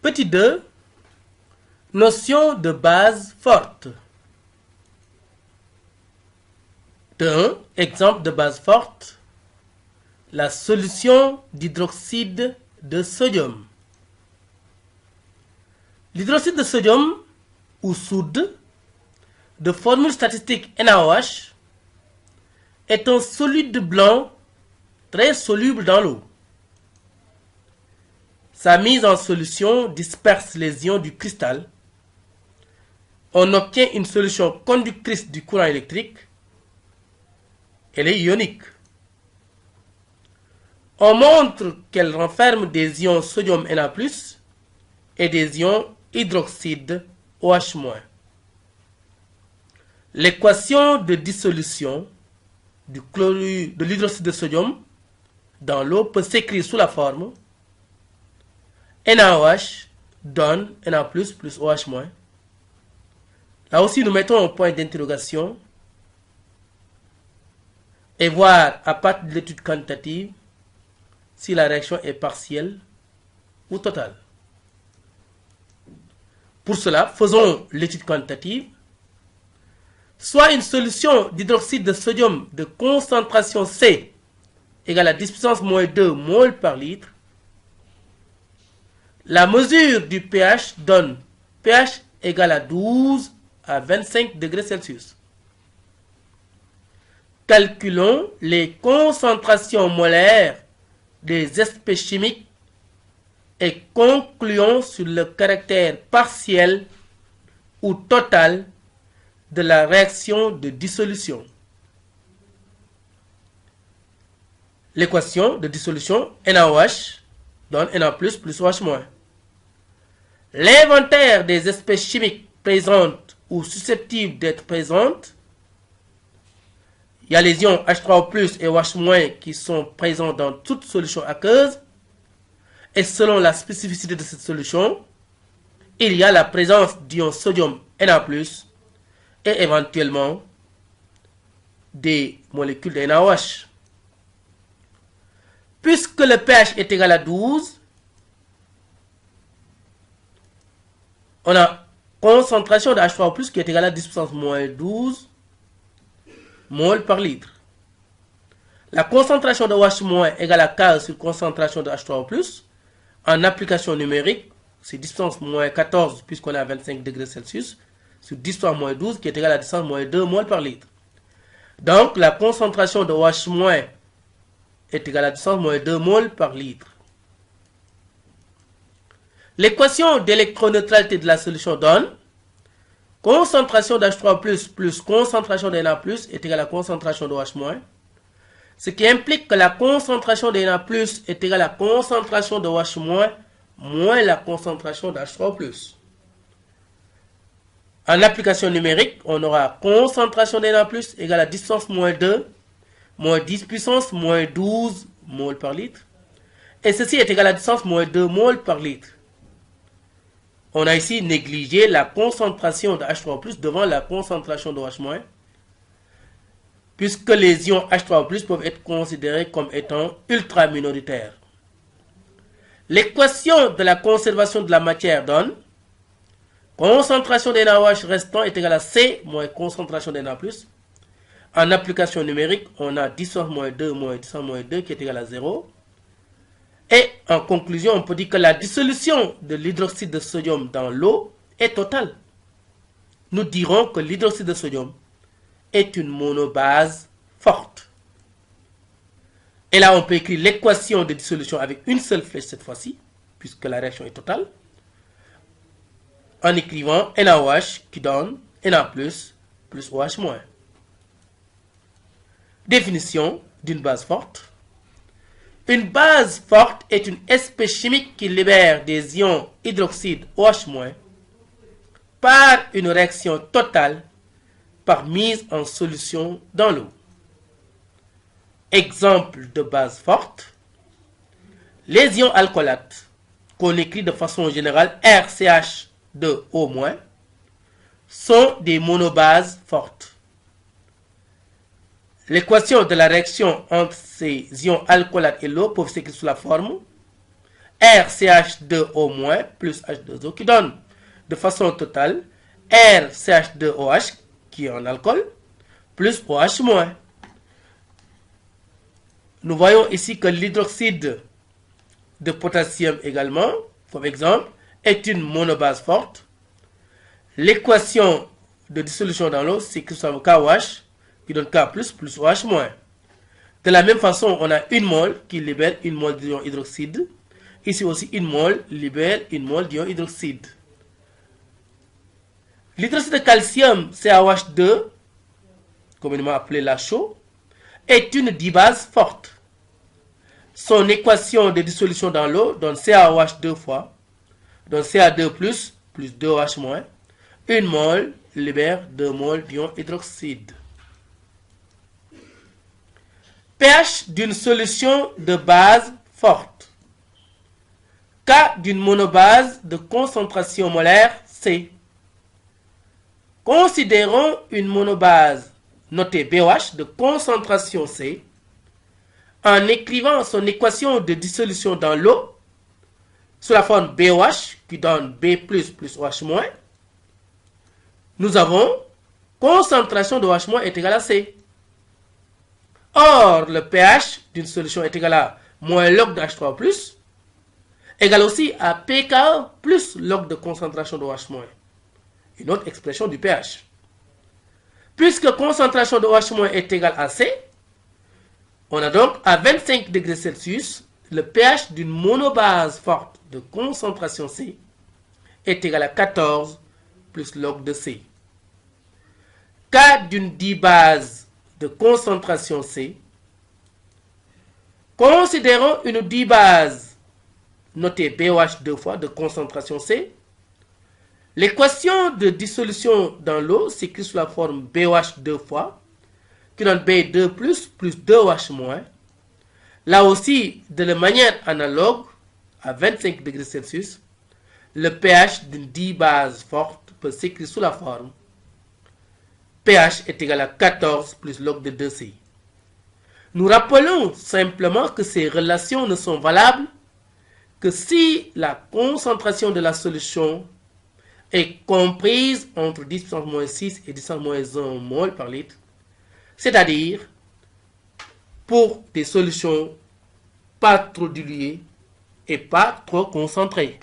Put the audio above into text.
Petit 2. Notion de base forte. 1. Exemple de base forte. La solution d'hydroxyde de sodium. L'hydroxyde de sodium, ou soude, de formule statistique NaOH, est un solide blanc très soluble dans l'eau. Sa mise en solution disperse les ions du cristal. On obtient une solution conductrice du courant électrique. Elle est ionique. On montre qu'elle renferme des ions sodium Na+, et des ions hydroxyde OH-. L'équation de dissolution du chlorure de l'hydroxyde de sodium dans l'eau peut s'écrire sous la forme NaOH donne Na+, plus OH-. Là aussi, nous mettons un point d'interrogation et voir à partir de l'étude quantitative si la réaction est partielle ou totale. Pour cela, faisons l'étude quantitative. Soit une solution d'hydroxyde de sodium de concentration C égale à 10 puissance moins 2 mol par litre. La mesure du pH donne pH égal à 12 à 25 degrés Celsius. Calculons les concentrations molaires des espèces chimiques et concluons sur le caractère partiel ou total de la réaction de dissolution. L'équation de dissolution NaOH donne Na+, plus OH-. L'inventaire des espèces chimiques présentes ou susceptibles d'être présentes. Il y a les ions H3O+, et OH- qui sont présents dans toute solution aqueuse. Et selon la spécificité de cette solution, il y a la présence d'ions sodium Na+, et éventuellement des molécules de NaOH. Puisque le pH est égal à 12, on a concentration de H3O+, qui est égale à 10 puissance moins 12 mol par litre. La concentration de OH- égale à 15 sur concentration de H3O+. En application numérique, c'est 10 puissance moins 14 puisqu'on est à 25 degrés Celsius sur 10 puissance moins 12 qui est égal à 10 puissance moins 2 mol par litre. Donc la concentration de OH- est égale à 10 puissance moins 2 mol par litre. L'équation d'électroneutralité de la solution donne concentration d'H3+ plus concentration de Na+ est égale à concentration de OH-, ce qui implique que la concentration de Na+ est égale à concentration de OH- moins la concentration d'H3+. En application numérique, on aura concentration de Na+ égale à 10 puissance moins 2 moins 10 puissance moins 12 mol par litre. Et ceci est égal à 10 puissance moins 2 mol par litre. On a ici négligé la concentration de H3+ devant la concentration de OH-, puisque les ions H3+ peuvent être considérés comme étant ultra minoritaires. L'équation de la conservation de la matière donne concentration de NaOH restant est égale à C moins concentration de Na+. En application numérique, on a 10 moins 2 moins 10 moins 2 qui est égal à 0. Et en conclusion, on peut dire que la dissolution de l'hydroxyde de sodium dans l'eau est totale. Nous dirons que l'hydroxyde de sodium est une monobase forte. Et là, on peut écrire l'équation de dissolution avec une seule flèche cette fois-ci, puisque la réaction est totale, en écrivant NaOH qui donne Na+, plus OH-. Définition d'une base forte. Une base forte est une espèce chimique qui libère des ions hydroxyde OH- par une réaction totale par mise en solution dans l'eau. Exemple de base forte. Les ions alcoolates, qu'on écrit de façon générale RCH2O-, sont des monobases fortes. L'équation de la réaction entre ces ions alcoolates et l'eau peut s'écrire sous la forme RCH2O- plus H2O qui donne de façon totale RCH2OH qui est en alcool plus OH-. Nous voyons ici que l'hydroxyde de potassium également, comme exemple, est une monobase forte. L'équation de dissolution dans l'eau, c'est que ça veut KOH qui donne K plus OH-. De la même façon, on a une mole qui libère une mole d'ion hydroxyde. Ici aussi, une mole libère une mole d'ion hydroxyde. L'hydroxyde de calcium, CaOH2, communément appelé la chaux, est une dibase forte. Son équation de dissolution dans l'eau donne CaOH 2 fois, donc Ca2 plus 2OH-. Une mole libère 2 moles d'ion hydroxyde. pH d'une solution de base forte. Cas d'une monobase de concentration molaire C. Considérons une monobase notée BOH de concentration C. En écrivant son équation de dissolution dans l'eau sous la forme BOH qui donne B plus OH-, nous avons concentration de OH- est égale à C. Or, le pH d'une solution est égal à moins log de H3+, égale aussi à pKa plus log de concentration de OH-. Une autre expression du pH. Puisque concentration de OH- est égale à C, on a donc à 25 degrés Celsius, le pH d'une monobase forte de concentration C est égal à 14 plus log de C. Cas d'une dibase de concentration C, considérons une dibase notée BOH 2 fois de concentration C. L'équation de dissolution dans l'eau s'écrit sous la forme BOH 2 fois, qui donne B2 plus 2OH-. Là aussi, de la manière analogue, à 25 degrés Celsius, le pH d'une dibase forte peut s'écrire sous la forme pH est égal à 14 plus log de 2C. Nous rappelons simplement que ces relations ne sont valables que si la concentration de la solution est comprise entre 10 puissance moins 6 et 10 puissance moins 1 mol par litre, c'est-à-dire pour des solutions pas trop diluées et pas trop concentrées.